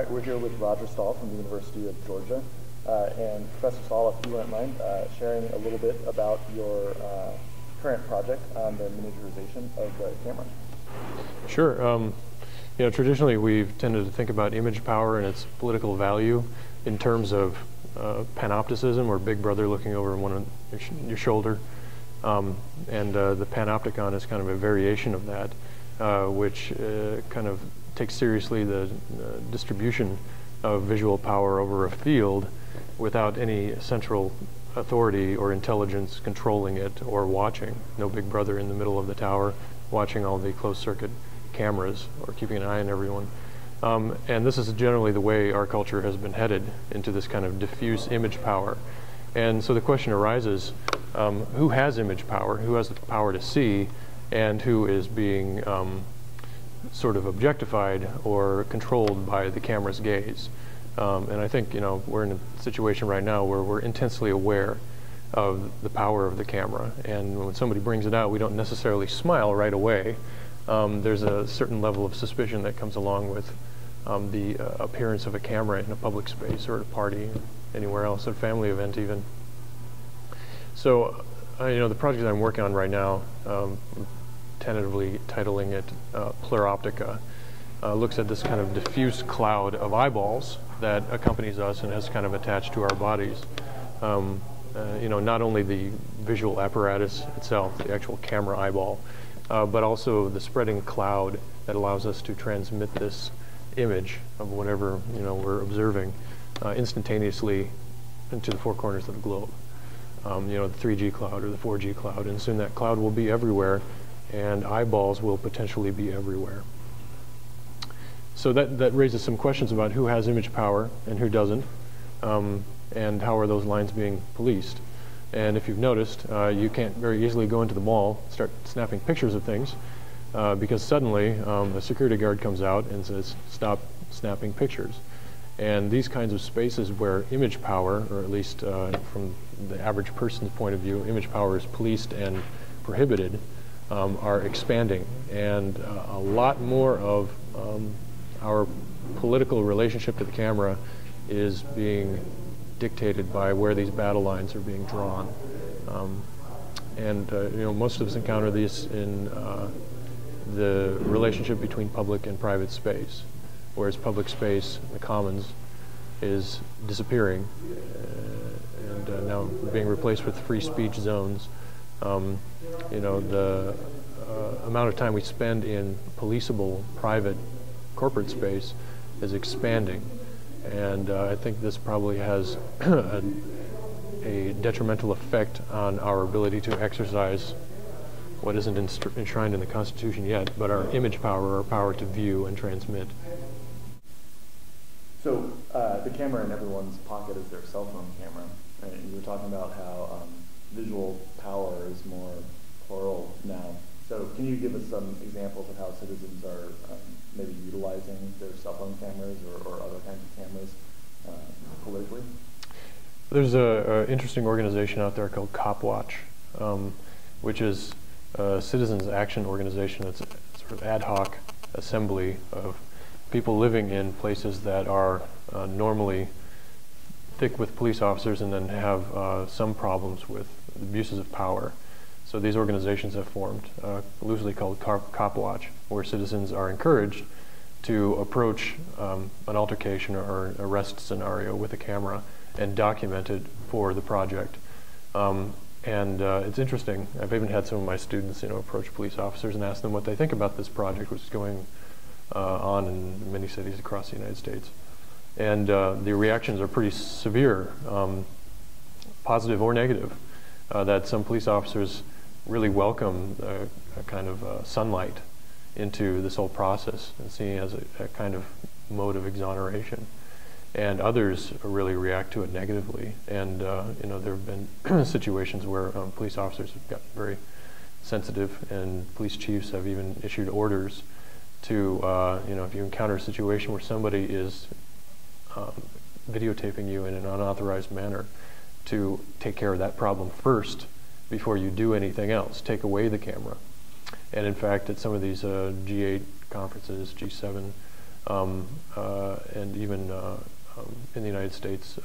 All right, we're here with Roger Stahl from the University of Georgia. And Professor Stahl, if you wouldn't mind sharing a little bit about your current project on the miniaturization of the camera. Sure. You know, traditionally we've tended to think about image power and its political value in terms of panopticism, or Big Brother looking over your shoulder. The panopticon is kind of a variation of that, which kind of takes seriously the distribution of visual power over a field without any central authority or intelligence controlling it or watching. No Big Brother in the middle of the tower watching all the closed circuit cameras or keeping an eye on everyone. And this is generally the way our culture has been headed, into this kind of diffuse image power. And so the question arises, who has image power? Who has the power to see? And who is being sort of objectified or controlled by the camera's gaze? And I think, you know, we're in a situation right now where we're intensely aware of the power of the camera. And when somebody brings it out, we don't necessarily smile right away. There's a certain level of suspicion that comes along with the appearance of a camera in a public space or at a party, or anywhere else, at a family event even. So, you know, the project that I'm working on right now, tentatively titling it Pluroptica, looks at this kind of diffuse cloud of eyeballs that accompanies us and has kind of attached to our bodies. You know, not only the visual apparatus itself, the actual camera eyeball, but also the spreading cloud that allows us to transmit this image of whatever, you know, we're observing instantaneously into the four corners of the globe. You know, the 3G cloud or the 4G cloud, and soon that cloud will be everywhere, and eyeballs will potentially be everywhere. So that raises some questions about who has image power and who doesn't, and how are those lines being policed. And if you've noticed, you can't very easily go into the mall, start snapping pictures of things, because suddenly a security guard comes out and says, stop snapping pictures. And these kinds of spaces where image power, or at least from the average person's point of view, image power is policed and prohibited, are expanding. And a lot more of our political relationship to the camera is being dictated by where these battle lines are being drawn. You know, most of us encounter these in the relationship between public and private space, whereas public space, the commons, is disappearing and now being replaced with free speech zones. You know, the amount of time we spend in policeable private corporate space is expanding, and I think this probably has a detrimental effect on our ability to exercise what isn't enshrined in the Constitution yet, but our image power, our power to view and transmit. So the camera in everyone's pocket is their cell phone camera, and you were talking about how visual power is more plural now. So can you give us some examples of how citizens are maybe utilizing their cell phone cameras or other kinds of cameras politically? There's an interesting organization out there called Copwatch, which is a citizens action organization. It's a sort of ad hoc assembly of people living in places that are normally thick with police officers and then have some problems with abuses of power. So these organizations have formed, loosely called Copwatch, where citizens are encouraged to approach an altercation or an arrest scenario with a camera and document it for the project. It's interesting. I've even had some of my students, you know, approach police officers and ask them what they think about this project, which is going on in many cities across the United States. And the reactions are pretty severe, positive or negative, that some police officers really welcome a kind of sunlight into this whole process and seeing it as a kind of mode of exoneration. And others really react to it negatively. And you know, there have been situations where police officers have gotten very sensitive, and police chiefs have even issued orders to, you know, if you encounter a situation where somebody is videotaping you in an unauthorized manner, to take care of that problem first before you do anything else. Take away the camera. And in fact, at some of these G8 conferences, G7 and even in the United States,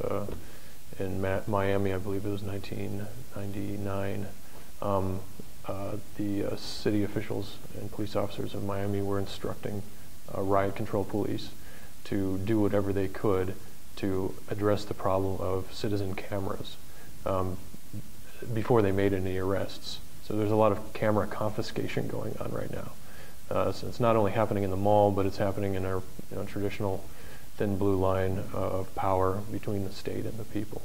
in Miami, I believe it was 1999, the city officials and police officers of Miami were instructing riot control police to do whatever they could to address the problem of citizen cameras before they made any arrests. So there's a lot of camera confiscation going on right now. So it's not only happening in the mall, but it's happening in our traditional thin blue line of power between the state and the people.